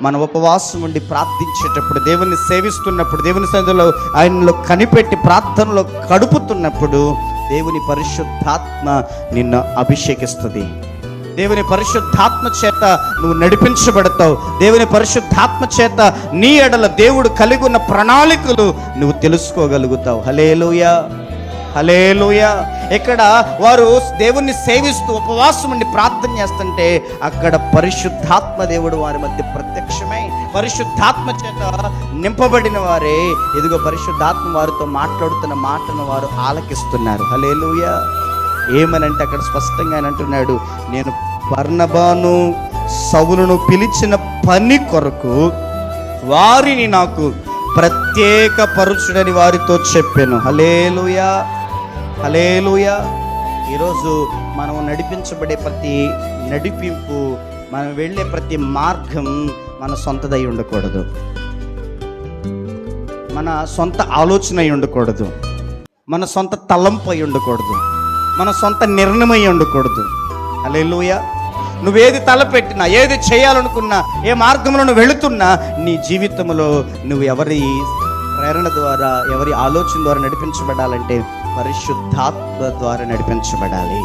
మన ఉపవాసం ఉండి ప్రార్థించేటప్పుడు, దేవుని సేవిస్తున్నప్పుడు, దేవుని సన్నిధిలో ఆయనలో కనిపెట్టి ప్రార్థనలో గడుపుతున్నప్పుడు దేవుని పరిశుద్ధాత్మ నిన్ను అభిషేకిస్తుంది. దేవుని పరిశుద్ధాత్మ చేత నువ్వు నడిపించబడతావు. దేవుని పరిశుద్ధాత్మ చేత నీ ఎడల దేవుడు కలిగి ఉన్న ప్రణాళికలు నువ్వు తెలుసుకోగలుగుతావు. హల్లెలూయా, హల్లెలూయా. ఇక్కడ వారు దేవుణ్ణి సేవిస్తూ ఉపవాసం ఉండి ప్రార్థన చేస్తుంటే అక్కడ పరిశుద్ధాత్మ దేవుడు వారి మధ్య ప్రత్యక్షమై పరిశుద్ధాత్మ చేత నింపబడిన వారే ఇదిగో పరిశుద్ధాత్మ వారితో మాట్లాడుతున్న మాటను వారు ఆలకిస్తున్నారు. హల్లెలూయా. ఏమనంటే అక్కడ స్పష్టంగా ఆయన అంటున్నాడు, నేను బర్నబాను సౌలును పిలిచిన పని కొరకు వారిని నాకు ప్రత్యేక పరుచుడని వారితో చెప్పాను. హల్లెలూయా, హల్లెలూయా. ఈరోజు మనం నడిపించబడే ప్రతి నడిపింపు, మనం వెళ్ళే ప్రతి మార్గం మన సొంతదై ఉండకూడదు, మన సొంత ఆలోచన అయి ఉండకూడదు, మన సొంత తలంపు అయి ఉండకూడదు, మన సొంత నిర్ణయం అయి ఉండకూడదు. హల్లెలూయా. నువ్వేది తలపెట్టినా, ఏది చేయాలనుకున్నా, ఏ మార్గంలో నువ్వు వెళుతున్నా నీ జీవితంలో నువ్వు ఎవరి ప్రేరణ ద్వారా, ఎవరి ఆలోచన ద్వారా నడిపించబడాలంటే పరిశుద్ధాత్మ ద్వారా నడిపించబడాలి.